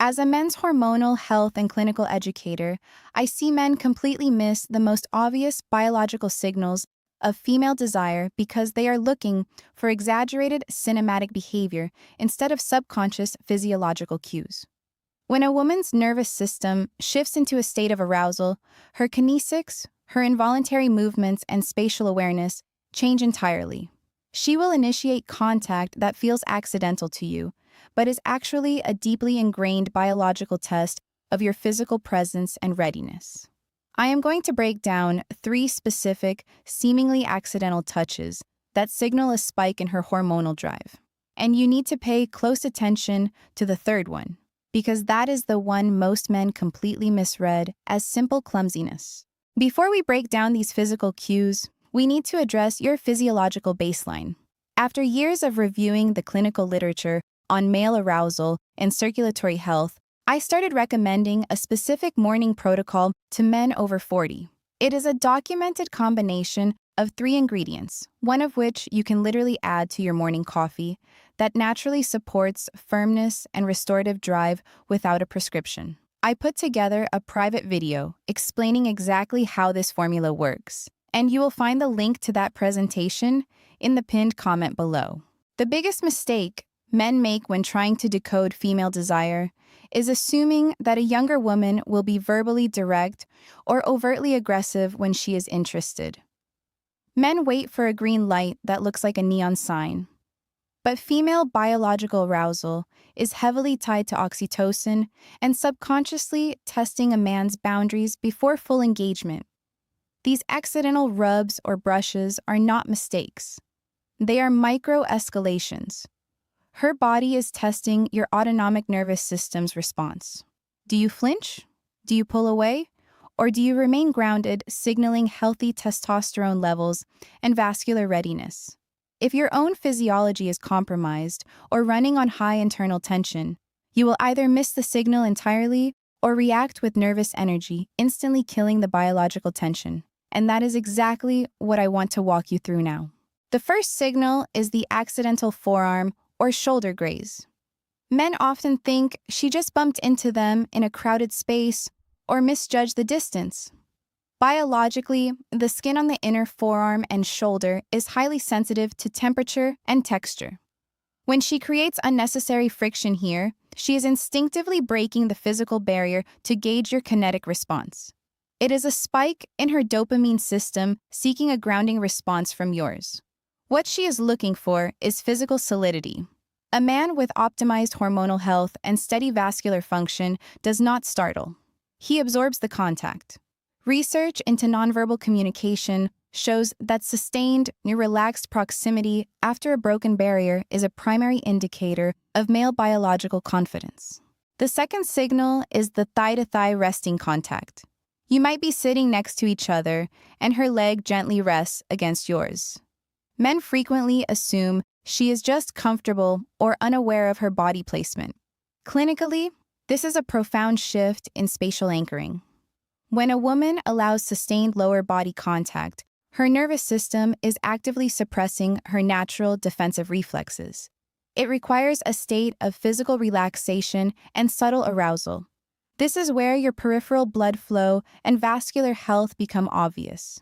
As a men's hormonal health and clinical educator, I see men completely miss the most obvious biological signals of female desire because they are looking for exaggerated cinematic behavior instead of subconscious physiological cues. When a woman's nervous system shifts into a state of arousal, her kinesics, her involuntary movements, and spatial awareness change entirely. She will initiate contact that feels accidental to you, but is actually a deeply ingrained biological test of your physical presence and readiness. I am going to break down 3 specific, seemingly accidental touches that signal a spike in her hormonal drive. And you need to pay close attention to the third one, because that is the one most men completely misread as simple clumsiness. Before we break down these physical cues, we need to address your physiological baseline. After years of reviewing the clinical literature on male arousal and circulatory health, I started recommending a specific morning protocol to men over 40. It is a documented combination of 3 ingredients, one of which you can literally add to your morning coffee, that naturally supports firmness and restorative drive without a prescription. I put together a private video explaining exactly how this formula works, and you will find the link to that presentation in the pinned comment below. The biggest mistake men make when trying to decode female desire is assuming that a younger woman will be verbally direct or overtly aggressive when she is interested. Men wait for a green light that looks like a neon sign. But female biological arousal is heavily tied to oxytocin and subconsciously testing a man's boundaries before full engagement. These accidental rubs or brushes are not mistakes. They are micro-escalations. Her body is testing your autonomic nervous system's response. Do you flinch? Do you pull away? Or do you remain grounded, signaling healthy testosterone levels and vascular readiness? If your own physiology is compromised or running on high internal tension, you will either miss the signal entirely or react with nervous energy, instantly killing the biological tension. And that is exactly what I want to walk you through now. The first signal is the accidental forearm or shoulder graze. Men often think she just bumped into them in a crowded space or misjudged the distance. Biologically, the skin on the inner forearm and shoulder is highly sensitive to temperature and texture. When she creates unnecessary friction here, she is instinctively breaking the physical barrier to gauge your kinetic response. It is a spike in her dopamine system seeking a grounding response from yours. What she is looking for is physical solidity. A man with optimized hormonal health and steady vascular function does not startle. He absorbs the contact. Research into nonverbal communication shows that sustained, relaxed proximity after a broken barrier is a primary indicator of male biological confidence. The second signal is the thigh-to-thigh resting contact. You might be sitting next to each other, and her leg gently rests against yours. Men frequently assume she is just comfortable or unaware of her body placement. Clinically, this is a profound shift in spatial anchoring. When a woman allows sustained lower body contact, her nervous system is actively suppressing her natural defensive reflexes. It requires a state of physical relaxation and subtle arousal. This is where your peripheral blood flow and vascular health become obvious.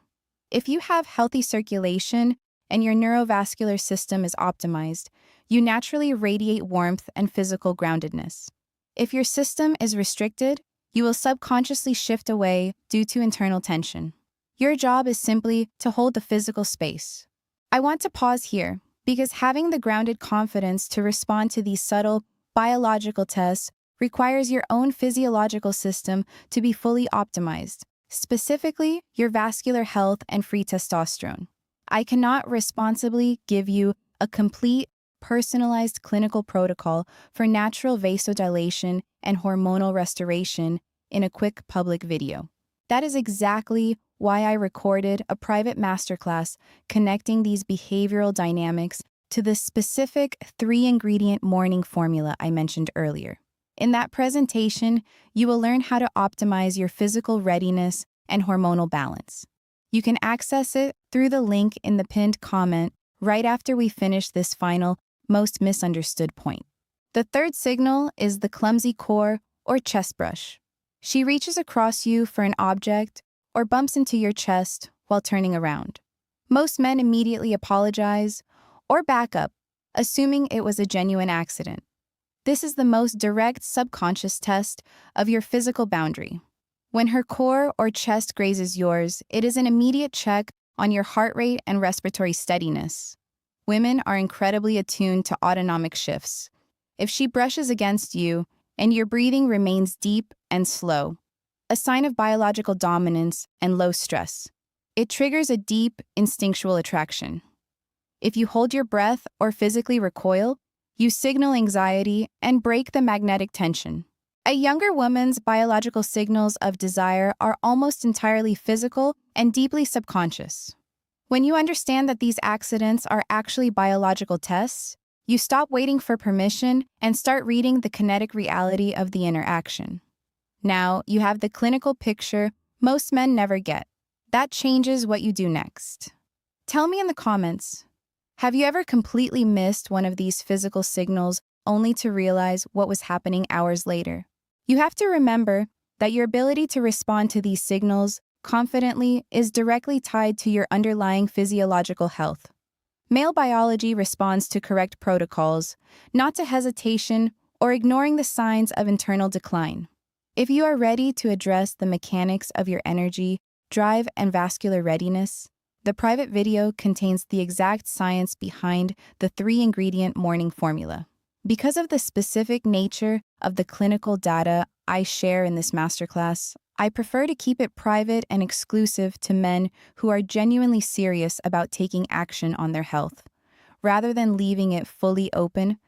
If you have healthy circulation and your neurovascular system is optimized, you naturally radiate warmth and physical groundedness. If your system is restricted, you will subconsciously shift away due to internal tension. Your job is simply to hold the physical space. I want to pause here because having the grounded confidence to respond to these subtle biological tests requires your own physiological system to be fully optimized, specifically your vascular health and free testosterone. I cannot responsibly give you a complete, personalized clinical protocol for natural vasodilation and hormonal restoration in a quick public video. That is exactly why I recorded a private masterclass connecting these behavioral dynamics to the specific 3-ingredient morning formula I mentioned earlier. In that presentation, you will learn how to optimize your physical readiness and hormonal balance. You can access it through the link in the pinned comment right after we finish this final, most misunderstood point. The third signal is the clumsy core or chest brush. She reaches across you for an object or bumps into your chest while turning around. Most men immediately apologize or back up, assuming it was a genuine accident. This is the most direct subconscious test of your physical boundary. When her core or chest grazes yours, it is an immediate check on your heart rate and respiratory steadiness. Women are incredibly attuned to autonomic shifts. If she brushes against you and your breathing remains deep and slow, a sign of biological dominance and low stress, it triggers a deep, instinctual attraction. If you hold your breath or physically recoil, you signal anxiety and break the magnetic tension. A younger woman's biological signals of desire are almost entirely physical and deeply subconscious. When you understand that these accidents are actually biological tests, you stop waiting for permission and start reading the kinetic reality of the interaction. Now, you have the clinical picture most men never get. That changes what you do next. Tell me in the comments, have you ever completely missed one of these physical signals only to realize what was happening hours later? You have to remember that your ability to respond to these signals confidently is directly tied to your underlying physiological health. Male biology responds to correct protocols, not to hesitation or ignoring the signs of internal decline. If you are ready to address the mechanics of your energy, drive, and vascular readiness, the private video contains the exact science behind the 3-ingredient morning formula. Because of the specific nature of the clinical data I share in this masterclass, I prefer to keep it private and exclusive to men who are genuinely serious about taking action on their health, rather than leaving it fully open